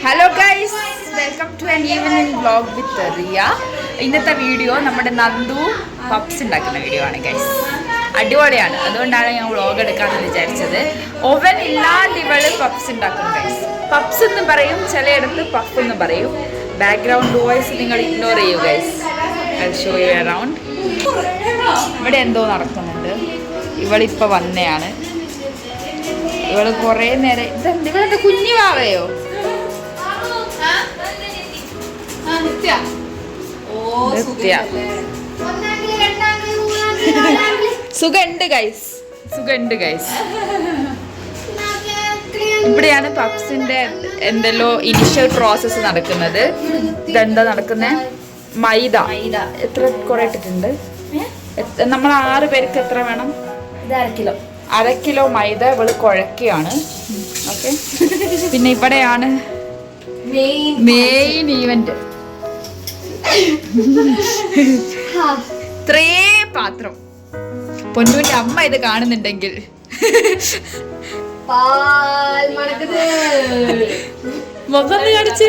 Hello guys, welcome to an evening vlog with Riya. ഇന്നത്തെ video നമ്മുടെ Nandu puffs ഉണ്ടാക്കുന്ന video ആണ് ഗൈസ്. അടിപൊളിയാണ്, അതുകൊണ്ടാണ് ഞാൻ വ്ലോഗ് എടുക്കാമെന്ന് വിചാരിച്ചത്. ഓവൻ ഇല്ലാണ്ട് ഇവള് പപ്സ് ഉണ്ടാക്കും ഗൈസ്. പപ്സ് എന്ന് പറയും, ചിലയിടത്ത് പഫ് എന്ന് പറയും. ബാക്ക്ഗ്രൗണ്ട് വോയിസ് നിങ്ങൾ ഇഗ്നോർ ചെയ്യൂ guys. I show you around. ഇവിടെ എന്തോ നടക്കുന്നുണ്ട്. ഇവളിപ്പോൾ വന്നയാണ്. ഇവള് കുറേ നേരം ഇവളെന്താ കുഞ്ഞു വാവയോ? സുഖണ്ട് ഗൈസ്, സുഖണ്ട് ഗൈസ്. ഇവിടെയാണ് പപ്സിന്റെ എന്തെല്ലോ ഇനിഷ്യൽ പ്രോസസ്സ് നടക്കുന്നത്. ഇതെന്താ നടക്കുന്നത്? മൈദ എത്ര കുറെ ഇട്ടിട്ടുണ്ട്. നമ്മൾ 6 പേർക്ക് എത്ര വേണം? ഇത് 1/2 കിലോ. 1/2 കിലോ മൈദ ഇവള് കുഴക്കുകയാണ്. ഓക്കെ, പിന്നെ ഇവിടെയാണ് മെയിൻ ഈവന്റ്. ഇത്രേ പാത്രം. പൊന്നൂന്റെ അമ്മ ഇത് കാണുന്നുണ്ടെങ്കിൽ മുഖം കാണിച്ച്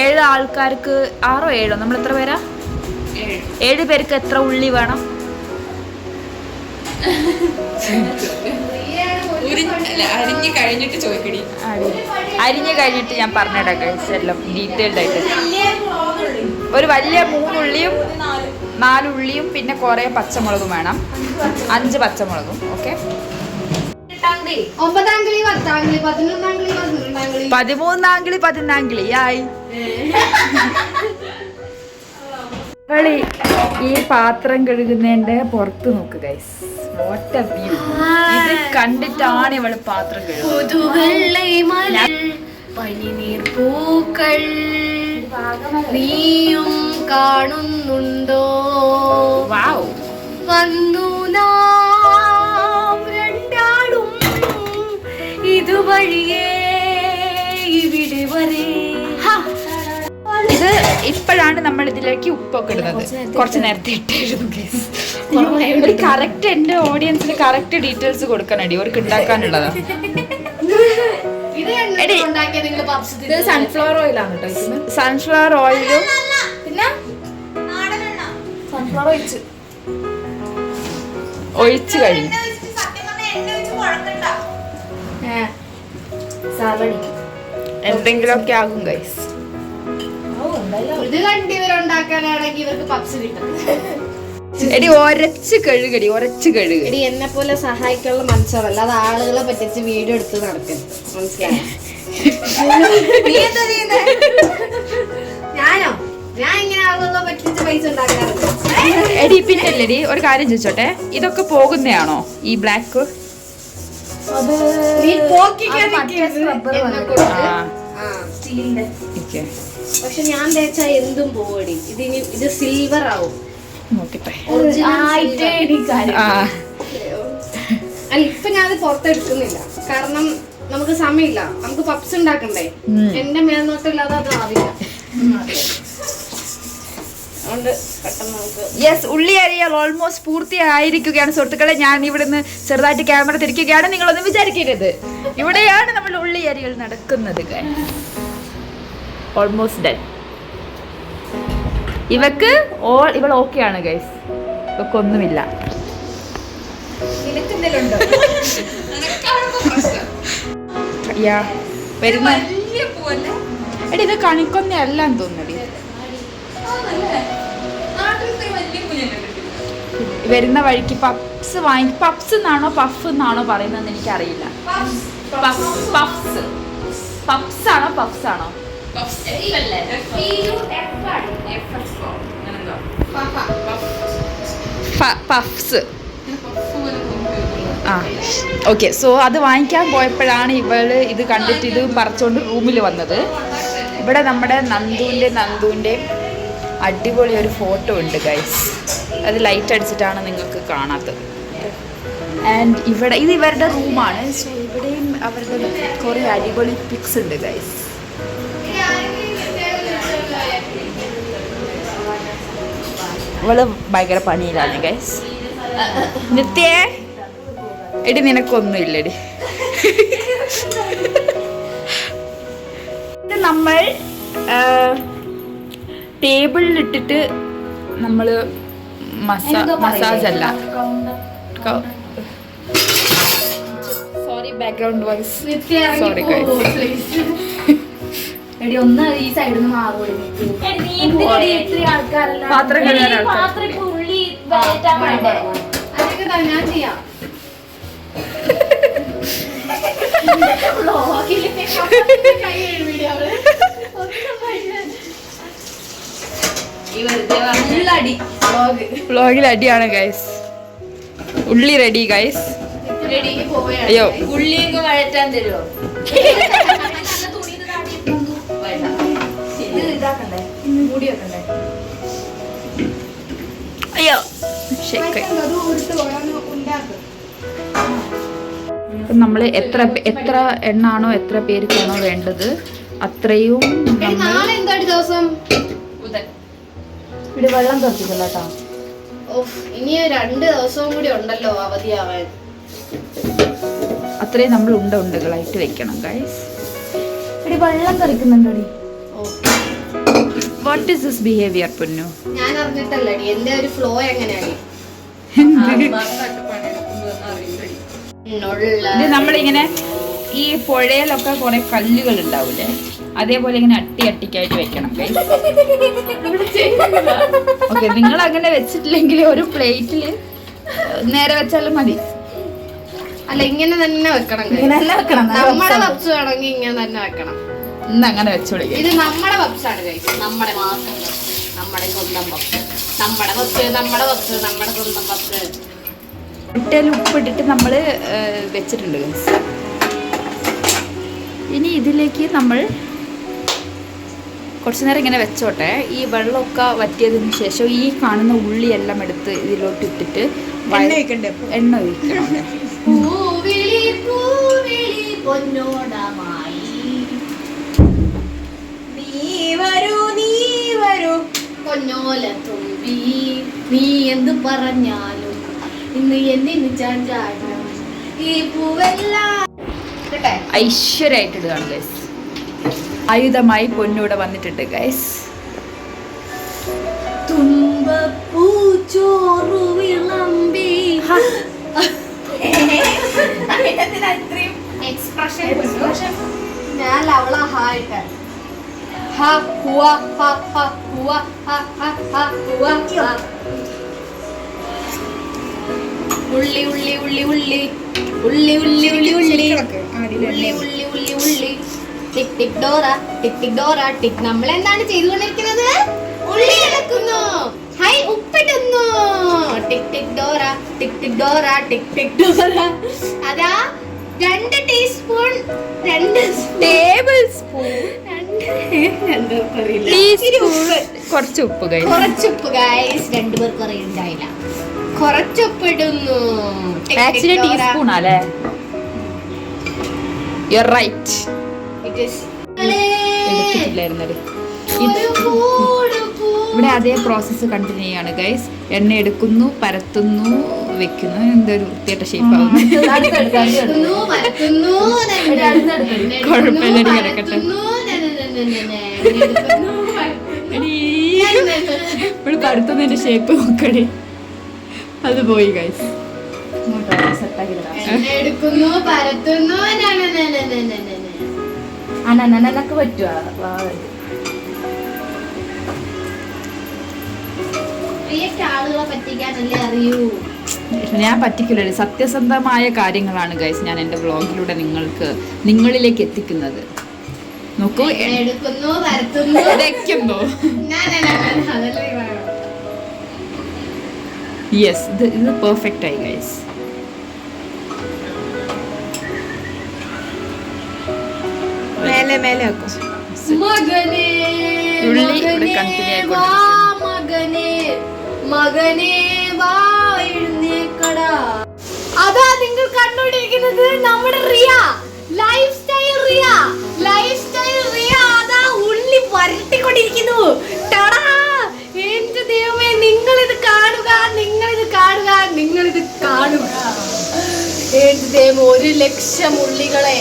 7 ആൾക്കാർക്ക് 6 or 7 നമ്മൾ എത്ര പേരാ? 7 പേർക്ക് എത്ര ഉള്ളി വേണം? അരിഞ്ഞ് കഴിഞ്ഞിട്ട് ചോദിക്കടി. അരിഞ്ഞ് കഴിഞ്ഞിട്ട് ഞാൻ പറഞ്ഞിടാം ഗൈസ്, എല്ലാം ഡീറ്റെയിൽഡ് ആയിട്ട്. ഒരു വലിയ 3 ഉള്ളിയും 4 ഉള്ളിയും പിന്നെ കുറേ പച്ചമുളകും വേണം. 5 പച്ചമുളകും. ഓക്കെ, 13 ആയി. ഈ പാത്രം കഴുകുന്നതിന്റെ പുറത്ത് നോക്ക് ഗൈസ്, വാട്ട് എ വ്യൂ. ഇത് കണ്ടിട്ടാണ് ഇവള് പാത്രം പൂക്കൾ നീയും കാണുന്നുണ്ടോ? വാവ്. വന്നു നാം രണ്ടാടും ഇതുവഴിയേ ഇവിടെ വരെ. ഇത് ഇപ്പോഴാണ് നമ്മൾ ഇതിലേക്ക് ഉപ്പൊക്കെ ഇടുന്നത്. കുറച്ച് നേരത്തെ ഇട്ടായിരുന്നു ഗൈസ്. ഒരു കറക്റ്റ് എന്റെ ഓഡിയൻസിന് കറക്റ്റ് ഡീറ്റെയിൽസ് കൊടുക്കാനടി, അവർക്ക് ഉണ്ടാക്കാനുള്ളതാ. സൺഫ്ലവർ ഓയിലാണ് കേട്ടോ. സൺഫ്ലവർ ഓയിലും പിന്നെ സൺഫ്ലവർ ഒഴിച്ചു കഴിഞ്ഞു. എന്തെങ്കിലുമൊക്കെ ആകും ഗൈസ്. ഇത് കണ്ടിവരുണ്ടാക്കാനാണെങ്കിൽ ഇവർക്ക് പപ്സ് കിട്ടും. എടി ഒരച്ച് കഴുകടി, ഒരച്ച് കഴുകി. എടി എന്നെ പോലെ സഹായിക്കാനുള്ള മനസ്സല്ല, അത് ആളുകളെ പറ്റിച്ച് വീഡിയോ എടുത്ത് നടക്കരുത്, മനസ്സിലായോ? ഞാനോ? ഞാൻ ഇങ്ങനെ ആളുകളെ പറ്റിച്ച് പൈസ ഉണ്ടാക്കാറുണ്ട്. എടി പിന്നല്ലേടി ഒരു കാര്യം ചോദിച്ചോട്ടെ, ഇതൊക്കെ പോകുന്നതാണോ ഈ ബ്ലാക്ക്? പക്ഷെ ഞാൻ തേച്ചാ എന്തും പോവടി. ഇത് സിൽവർ ആവും. അല്ല, ഇപ്പൊ ഞാനത് പുറത്തെടുക്കുന്നില്ല, കാരണം നമുക്ക് സമയമില്ല. നമുക്ക് പപ്സ് ഉണ്ടാക്കണ്ടേ, എന്റെ മേൽനോട്ടില്ലാതെ അത് ആവില്ല. യെസ്, ഉള്ളി അരിയാൽ ഓൾമോസ്റ്റ് പൂർത്തിയായിരിക്കുകയാണ് സുഹൃത്തുക്കളെ. ഞാൻ ഇവിടുന്ന് ചെറുതായിട്ട് ക്യാമറ തിരിക്കുകയാണ്, നിങ്ങളൊന്നും വിചാരിക്കരുത്. ഇവിടെയാണ് നമ്മൾ ഉള്ളി അരികൾ നടക്കുന്നത്. Almost done. ഇവൾ ഓക്കെ ആണ് ഗൈസ്, ഇവക്ക് ഒന്നുമില്ല. വരുന്ന എടി ഇത് കണിക്കൊന്ന അല്ലാന്ന് തോന്നടി. വരുന്ന വഴിക്ക് പപ്സ് വാങ്ങി. പപ്സ് എന്നാണോ പഫ് എന്നാണോ പറയുന്നത് എനിക്കറിയില്ല. പപ്സ് ആണോ പഫ്സ് ആണോ? പഫ്സ്. ആ ഓക്കെ. സോ അത് വാങ്ങിക്കാൻ പോയപ്പോഴാണ് ഇവള് ഇത് കണ്ടിട്ട് ഇത് പറിച്ചുകൊണ്ട് റൂമിൽ വന്നത്. ഇവിടെ നമ്മുടെ നന്ദുവിൻ്റെ അടിപൊളി ഒരു ഫോട്ടോ ഉണ്ട് ഗൈസ്. അത് ലൈറ്റ് അടിച്ചിട്ടാണ് നിങ്ങൾക്ക് കാണാത്തത്. ആൻഡ് ഇത് ഇവരുടെ റൂമാണ്. സോ ഇവിടെയും അവരുടെ കുറേ അടിപൊളി പിക്സ് ഉണ്ട് ഗൈസ്. ഇവള് ഭയങ്കര പണിയിലാണ് ഗൈസ്. നിത്യേ എടി നിനക്കൊന്നും ഇല്ലടി. ഇത് നമ്മൾ ടേബിളിലിട്ടിട്ട് നമ്മൾ മസാജ് അല്ല, സോറി ബാക്ക്ഗ്രൗണ്ട് വോയിസ്, സോറി എടി ഒന്ന് ഈ സൈഡിൽ നിന്ന് മാറും. പാത്രം കഴുകാൻ ആൾക്കാർ അതൊക്കെ ഞാൻ ചെയ്യാം. വ്ലോഗിൽ അടിയാണ് ഗൈസ്. ഉള്ളി റെഡി ഗൈസ്. അയ്യോ ഉള്ളിയൊക്കെ വഴറ്റാൻ തരുമോ? അയ്യോ നമ്മൾ എത്ര എണ്ണാണോ എത്ര പേർക്കാണോ വേണ്ടത് അത്രയും ദിവസം ഇവിടെ വെള്ളം തെറിച്ചിട്ടില്ല കേട്ടോ. ഇനി 2 ദിവസവും കൂടി ഉണ്ടല്ലോ അവധിയാവാൻ. അത്രയും നമ്മൾ ഉണ്ടകളായിട്ട് വെക്കണം ഗൈസ്. ഇവിടെ വെള്ളം തെറിക്കുന്നുണ്ടോടി. വാട്ട് ഈസ് ദിസ് ബിഹേവിയർ പൊന്നു? ഞാൻ അറിഞ്ഞിട്ടല്ലടി, എന്റെ ഒരു ഫ്ലോ എങ്ങനെയാണ്. ഇത് നമ്മളിങ്ങനെ ഈ പുഴയിലൊക്കെ കുറെ കല്ലുകൾ ഉണ്ടാവൂലേ, അതേപോലെ ഇങ്ങനെ അട്ടിക്കായിട്ട് വെക്കണം. ഓക്കെ, നിങ്ങൾ അങ്ങനെ വെച്ചിട്ടില്ലെങ്കിൽ ഒരു പ്ലേറ്റില് നേരെ വെച്ചാലും മതി. അല്ല, ഇങ്ങനെ തന്നെ വെക്കണം. നമ്മുടെ പപ്സ് വേണമെങ്കിൽ ഇങ്ങനെ തന്നെ വെക്കണം. ഇന്ന് അങ്ങനെ വെച്ചോളി. ഇത് നമ്മുടെ പപ്സാണ് ഗൈസ്, നമ്മുടെ മാത്രം, നമ്മുടെ സ്വന്തം പപ്സ്, നമ്മുടെ പപ്സ്, നമ്മുടെ പപ്സ്, നമ്മുടെ സ്വന്തം പപ്സ്. മുട്ടയിൽ ഉപ്പിട്ടിട്ട് നമ്മൾ വെച്ചിട്ടുണ്ട് ഗൈസ്. ഇനി ഇതിലേക്ക് നമ്മൾ കുറച്ച് നേരം ഇങ്ങനെ വെച്ചോട്ടെ. ഈ വെള്ളമൊക്കെ വറ്റിയതിന് ശേഷം ഈ കാണുന്ന ഉള്ളിയെല്ലാം എടുത്ത് ഇതിലോട്ട് ഇട്ടിട്ട് എണ്ണ ഒഴിക്കണം. നീ എന്ത് പറഞ്ഞാലും ഇന്ന് എന്തിന് ചാഞ്ചാടും ഈ പൂവെല്ലാം ഐശ്വര്യമായിട്ട് ഇടുകയാണ് ഗൈസ്. ആയുധമായി പൊന്നൂടെ വന്നിട്ടുണ്ട് ഗൈസ്. തുമ്പപ്പൂച്ചോറു വിളമ്പി എക്സ്പ്രഷൻ ഞാൻ ലവള ഹായിട്ട് ഉള്ളി ഉള്ളി ഉള്ളി ഉള്ളി ഉള്ളി ഉള്ളി ഉള്ളി ഉള്ളി ഉള്ളി ഉള്ളി ഉള്ളി ഉള്ളി ടിക് ടിക് ഡോറ ടിക് ടിക് ഡോറ ടിക്. നമ്മൾ എന്താണ് ചെയ്തുകൊണ്ടിരിക്കുന്നത്? ഉള്ളി ഇളക്കുന്നു. ഹൈ, ഉപ്പിടുന്നു. ടിക് ടിക് ഡോറ ടിക് ടിക് ഡോറ ടിക് ടിക് ഡോറ. അതാ 2 ടീസ്പൂൺ 2 ടേബിൾ സ്പൂൺ കുറച്ച് ഉപ്പ് ഗൈസ്. കുറച്ചുപ്പ് ഗൈസ്, 2 പേർക്ക് അറിയുണ്ടായില്ല. കുറച്ചുപ്പിടുന്നു. ആക്ച്വലി ടീസ്പൂൺ അല്ലേ? You are right. എടുത്തിട്ടില്ലായിരുന്നല്ലേ. ഇവിടെ അതേ പ്രോസസ്സ് കണ്ടിന്യൂ ചെയ്യാണ് ഗൈസ്. എണ്ണ എടുക്കുന്നു, പരത്തുന്നു, വെക്കുന്നു. എന്തൊരു വൃത്തിയായിട്ട ഷേപ്പ് ആവുന്നു. കുഴപ്പമില്ലടി, കിടക്കട്ടെ. ഇവിടെ പരത്തുന്നതിന്റെ ഷേപ്പ് നോക്കണേ, അത് പോയി ഗൈസ്. എടുക്കുന്നു, പരത്തുന്നു. അനനനക്ക് പറ്റുക. ആളുകളെ പറ്റിക്കാനല്ലേ അറിയൂ. ഞാൻ പറ്റിക്കില്ല. സത്യസന്ധമായ കാര്യങ്ങളാണ് ഗൈസ് ഞാൻ എൻ്റെ വ്ളോഗിലൂടെ നിങ്ങളിലേക്ക് എത്തിക്കുന്നത്. നോക്കൂ, എടുക്കുന്നു, പരത്തുന്നു, വെക്കുന്നു. യെസ്, ഇത് പെർഫെക്റ്റ് ആയി ഗൈസ്. മേലെ മേലെ വെക്കും. മകനേ മകനേ വാ എഴുന്നേക്കടാ. അതാ നിങ്ങൾ കണ്ടുകൊണ്ടിരിക്കുന്നത് നമ്മുടെ Riya, lifestyle Riya, lifestyle Riya. അതാ ഉള്ളി വരട്ടിക്കൊണ്ടിരിക്കുന്നു. എന്റെ ദൈവമേ, നിങ്ങളിത് കാണുക, നിങ്ങളിത് കാണുക, നിങ്ങളിത് കാണുക. 1,00,000 ഉള്ളികളെ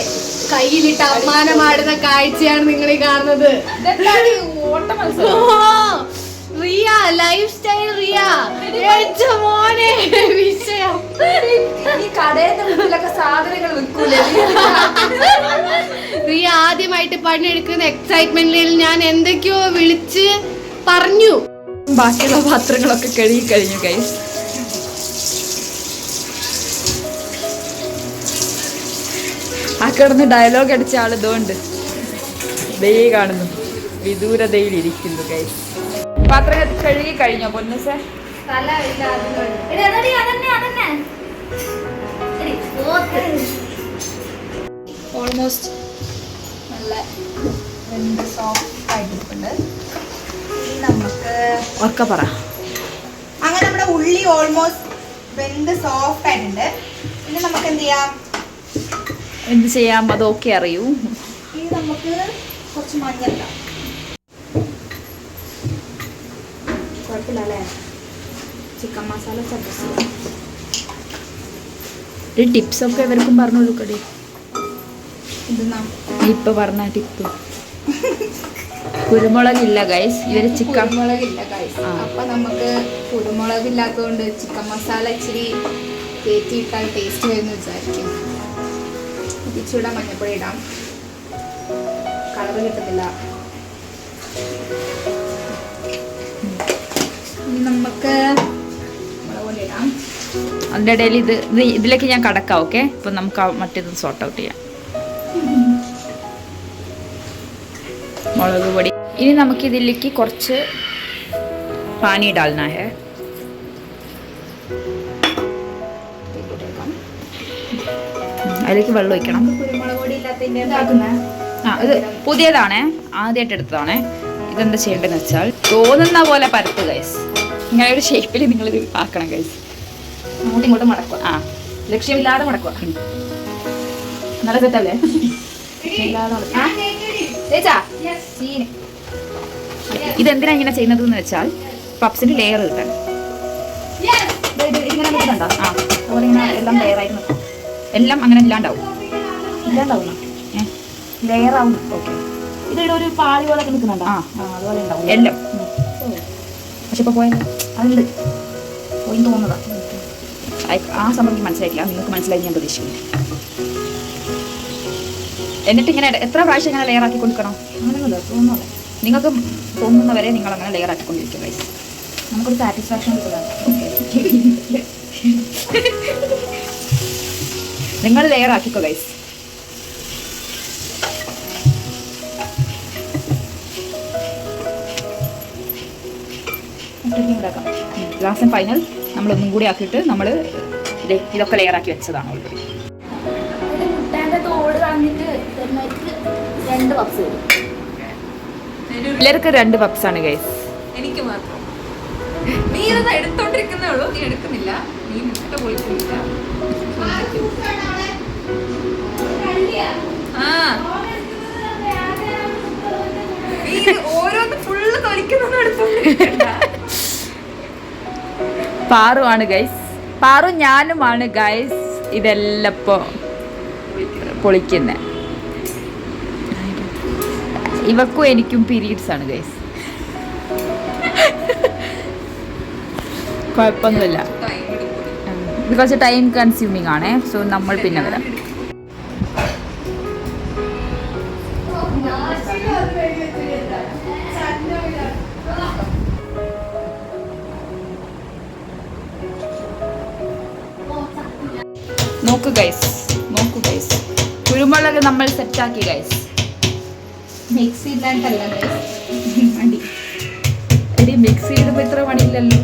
കയ്യിലിട്ട് അമ്മാനമാടുന്ന കാഴ്ചയാണ് നിങ്ങൾ ഈ കാണുന്നത്. റിയ ലൈഫ് സ്റ്റൈൽ റിയ മോനെ വിഷയം. ഈ കടയിലൊക്കെ സാധനങ്ങൾ വിൽക്കൂലേ? റിയ ആദ്യമായിട്ട് പണിയെടുക്കുന്ന എക്സൈറ്റ്മെന്റിൽ ഞാൻ എന്തൊക്കെയോ വിളിച്ച് പറഞ്ഞു. ബാക്കിയുള്ള പാത്രങ്ങളൊക്കെ കഴുകി കഴിഞ്ഞു ഗൈസ്. ആ കിടന്ന് ഡയലോഗ് അടിച്ച ആൾ ഇതുകൊണ്ട് ദേ കാണുന്നു, വിദൂരതയിൽ ഇരിക്കുന്നു ഗൈസ്. പാത്രങ്ങൾ കഴുകി കഴിഞ്ഞോ പൊന്നൂസേ? ഓൾമോസ്റ്റ് നല്ല സോഫ്റ്റ് ആയിട്ടുണ്ട്. നമുക്ക് ഒക്കെ പറ. അങ്ങനെ നമ്മുടെ ഉള്ളി ഓൾമോസ്റ്റ് വെന്ത് സോഫ്റ്റ് ആയിട്ടുണ്ട്. ഇനി നമുക്ക് എന്ത് ചെയ്യാം അതൊക്കെ അറിയൂ. ഇനി നമുക്ക് കുറച്ച് മഞ്ഞൾ ഇടാം. കുഴപ്പമില്ല അല്ലേ? ചിക്കൻ മസാല ഈ ടിപ്സ് ഒക്കെ ഇവർക്കും പറഞ്ഞു കൊടുക്കടേ. ഇതെന്നാ ഇപ്പൊ പറഞ്ഞ ടിപ്പ്. കുരുമുളകില്ല ഗൈസ്, ഇവര് ചിക്കൻ കുരുമുളകില്ല ഗൈസ്. അപ്പൊ നമുക്ക് കുരുമുളക് ഇല്ലാത്തതുകൊണ്ട് ചിക്കൻ മസാല ഇച്ചിരി കയറ്റിയിട്ടാൽ ടേസ്റ്റ് വരുമെന്ന് വിചാരിക്കും. ഇച്ചിരി മഞ്ഞപ്പൊടി ഇടാം, കളർ കിട്ടത്തില്ല. ഇനി നമുക്ക് മുളക് പൊടി ഇടാം. അതിൻ്റെ ഇടയിൽ ഇതിലേക്ക് ഞാൻ കടക്കാം. ഓക്കെ, ഇപ്പൊ നമുക്ക് മറ്റേതൊന്ന് സോർട്ട് ഔട്ട് ചെയ്യാം. മുളക് പൊടി. ഇനി നമുക്ക് ഇതിലേക്ക് കുറച്ച് പാനി ഡാൽനാ ഹേ. അതിലേക്ക് വെള്ളം ഒഴിക്കണം. കുരുമുളക് പൊടി ഇല്ലാത്തതിന്റെ ഇത് പുതിയതാണേ, ആദ്യമായിട്ട് എടുത്തതാണേ. ഇതെന്താ ചെയ്യേണ്ടതെന്ന് വെച്ചാൽ തോന്നുന്ന പോലെ പരത്ത് ഗൈസ്. ഇങ്ങനെ ഒരു ഷേപ്പിൽ നിങ്ങളിത് ആക്കണം ഗൈസ്. അങ്ങോട്ടും ഇങ്ങോട്ടും മടക്കുക. ലക്ഷ്യമില്ലാതെ മടക്കുക. നല്ല സെറ്റല്ലേ? ഇതെന്തിനാ ഇങ്ങനെ ചെയ്യുന്നത് എന്ന് വെച്ചാൽ പപ്സിന്റെ ലെയർ കിട്ടാൻ. ഇങ്ങനെ നിൽക്കുന്നുണ്ടോ? അതുപോലെ ഇങ്ങനെ എല്ലാം ലെയർ ആയിട്ട് നിൽക്കും. എല്ലാം അങ്ങനെ ഇല്ലാണ്ടാവുന്ന ലെയർ ആവും. ഓക്കെ, ഇതിവിടെ ഒരു പാളി പോലെ നിൽക്കുന്നുണ്ടോ? അതുപോലെ ഉണ്ടാവും എല്ലാം. പക്ഷെ ഇപ്പൊ പോയത് അതുണ്ട് പോയി തോന്നുന്നതാ. ആ സംഭവം എനിക്ക് മനസ്സിലായിട്ടില്ല. നിങ്ങൾക്ക് മനസ്സിലായി ഞാൻ പ്രതീക്ഷിക്കുന്നു. എന്നിട്ട് ഇങ്ങനെ എത്ര പ്രാവശ്യം ഇങ്ങനെ ലെയർ ആക്കി കൊടുക്കണം? അങ്ങനെയൊന്നുമില്ല, തോന്നുന്നില്ല. നിങ്ങൾക്ക് തോന്നുന്നവരെ നിങ്ങൾ അങ്ങനെ ലെയർ ആക്കിക്കൊണ്ടിരിക്കുക ഗൈസ്. നമുക്കൊരു സാറ്റിസ്ഫാക്ഷൻ കിട്ടുന്നതാണ്. നിങ്ങൾ ലെയർ ആക്കിക്കോ ഗൈസ്. ലാസ്റ്റ് ആൻഡ് ഫൈനൽ നമ്മളൊന്നും കൂടി ആക്കിയിട്ട് നമ്മൾ ഇതൊക്കെ ലെയർ ആക്കി വെച്ചതാണ് ഓൾറെഡി. എല്ലാവർക്കും 2 പപ്സ് ആണ് ഗൈസ്. എനിക്ക് മാത്രം. നീ ഇത് എടുത്തോണ്ടിരിക്കുന്നേ ഉള്ളൂ, നീ എടുക്കുന്നില്ല. നീ മുട്ട പൊളിക്കുന്നില്ല. ഓരോന്ന് ഫുള്ള് തൊലിക്കുന്നത് എടുത്തോണ്ടിരിക്കണ്ട. പാറുവാണ് ഗൈസ്, പാറു ഞാനുമാണ് ഗൈസ് ഇതെല്ലാം ഇപ്പൊ പൊളിക്കുന്നത്. ഇവക്കും എനിക്കും പീരീഡ്സ് ആണ് ഗൈസ്. കുഴപ്പമൊന്നുമില്ല, ഇത് കുറച്ച് ടൈം കൺസ്യൂമിങ് ആണ്. സോ നമ്മൾ പിന്നെ വരാം. നോക്കൂ ഗൈസ്, കുരുമുളക് നമ്മൾ സെറ്റാക്കി ഗൈസ്. മിക്സി ഇല്ലാണ്ടല്ല മടി. എടി മിക്സി ഇടുമ്പോൾ ഇത്ര മടിയില്ലല്ലോ.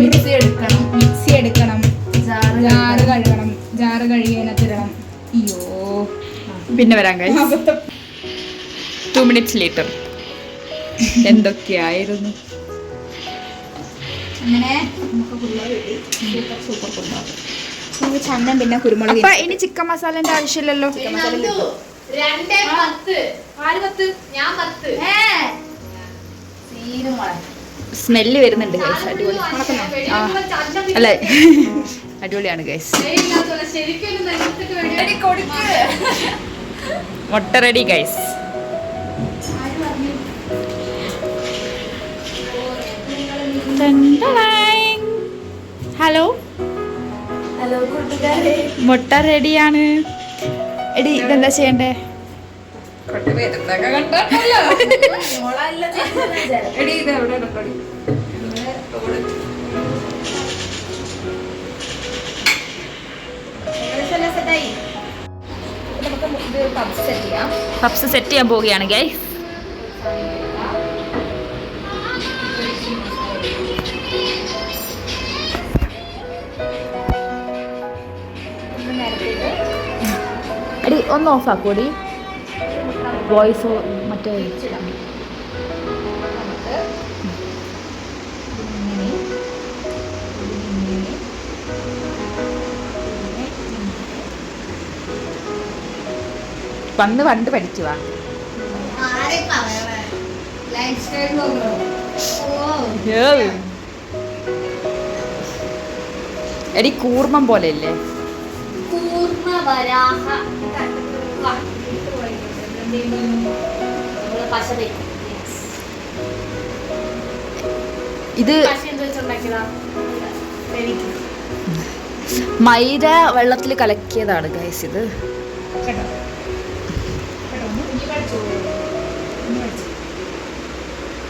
മിക്സി എടുക്കണം, ജാറ് കഴുകണം, ജാറ് കഴുകി അതിനകത്തിടണം. അയ്യോ, പിന്നെ വരാം ഗൈസ്. 2 minutes later. എന്തൊക്കെയായിരുന്നു. അങ്ങനെ നമുക്ക് കുരുമുളക് കിട്ടി. സൂപ്പർ കുരുമുളക്. നമുക്ക് ചന്ദനം പിന്നെ കുരുമുളക്. അപ്പൊ ഇനി ചിക്കൻ മസാലന്റെ ആവശ്യമില്ലല്ലോ. ഞാൻ സ്മെല്ല് വരുന്നുണ്ട് ഗൈസ്, അടിപൊളി. അല്ലേ അടിപൊളിയാണ് ഗൈസ്. ശരിക്കും ഒരു നെഞ്ചിട്ട് വേണ്ടി എടി കൊടുക്ക്. മുട്ട റെഡി ഗൈസ്. ഹലോ ഹലോ കൂട്ടുകാരെ. മുട്ട റെഡിയാണ്. എടി ഇതെന്താ ചെയ്യണ്ടേ? കൊട്ട വേദനയൊക്കെ കണ്ടോട്ടല്ലോ. മോളല്ല എടി ഇത് എവിടെ ഇടപെടി? സെറ്റായി. നമുക്ക് ഇത് പബ്സ് സെറ്റ് ചെയ്യാം. പപ്സ് സെറ്റ് ചെയ്യാൻ പോവുകയാണ് ഗൈസ്. എടി ഒന്ന് ഓഫ് ആക്കൂടി വോയിസ് മറ്റേ പണ്ട് പഠിക്കുവാ. ആരെ പറയണേ? ലൈഫ് സ്റ്റൈൽ നോക്കണോ? എടി കൂർമ്മം പോലെ അല്ലേ? കൂർമ്മ വരാഹ പശ തേക്കും. ഇത് പശ എന്ത് വെച്ചുണ്ടാക്കിയതാ? മൈദ വെള്ളത്തിൽ കലക്കിയതാണ് ഗൈസ്. ഇത്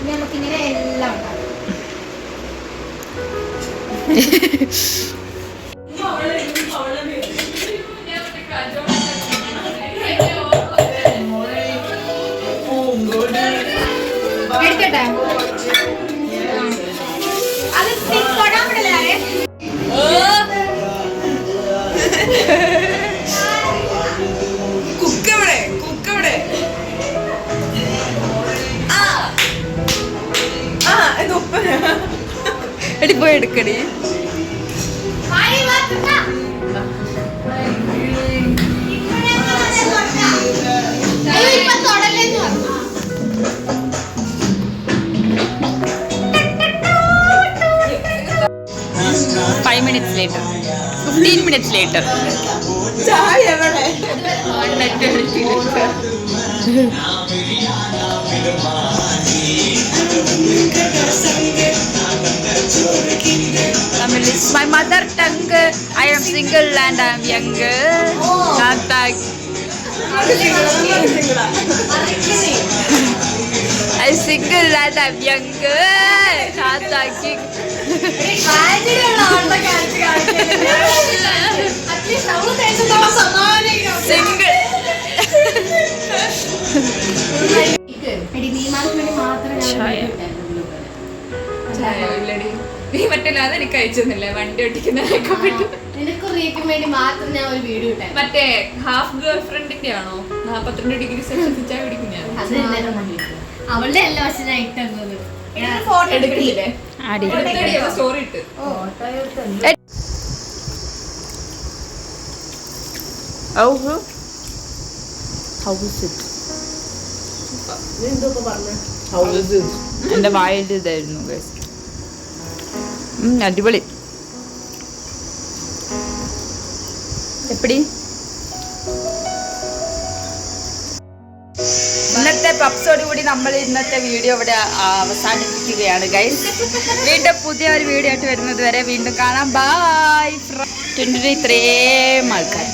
നമുക്കിങ്ങനെ എല്ലാം ഉണ്ടാവും. എടുക്കട്ടെ? അത് തൊടാൻ പറ്റില്ലേ? കുക്കവിടെ ഇത് ഉപ്പ്. എടി പോയി എടുക്കടി. ആയി വാ. 5 minutes later, 15 minutes later. Tamil is my mother tongue. I am single and I am young. I am single and I am young. Single. നീ മറ്റല്ലാതെ എനിക്ക് അയച്ചൊന്നുമില്ല വണ്ടി ഓടിക്കുന്നതിനൊക്കെ പറ്റും. നിനക്ക് റിയക്ക് വേണ്ടി മാത്രം ഞാൻ ഒരു വീഡിയോ ഇട്ടേ. മറ്റേ ഹാഫ് ഗേൾ ഫ്രണ്ടിന്റെ ആണോ 42 ഡിഗ്രി സെൽഷ്യസ് ചായ കുടിക്കും ഞാൻ. അത് അവളുടെ എല്ലാ വശം ഞാൻ ഇട്ടത്. ഫോട്ടോ എടുക്കില്ലേ? ആടി. സ്റ്റോറി ഇട്ട്. How is it? എന്റെ വായിൽ ഇതായിരുന്നു guys. അടിപൊളി. എപ്പടി ഇന്നത്തെ പപ്സോട് കൂടി നമ്മൾ ഇന്നത്തെ വീഡിയോ ഇവിടെ അവസാനിപ്പിക്കുകയാണ് ഗൈസ്. വീണ്ടും പുതിയ ഒരു വീഡിയോ ആയിട്ട് വരുന്നത് വരെ വീണ്ടും കാണാം. ബൈ. 23 ആൾക്കാർ.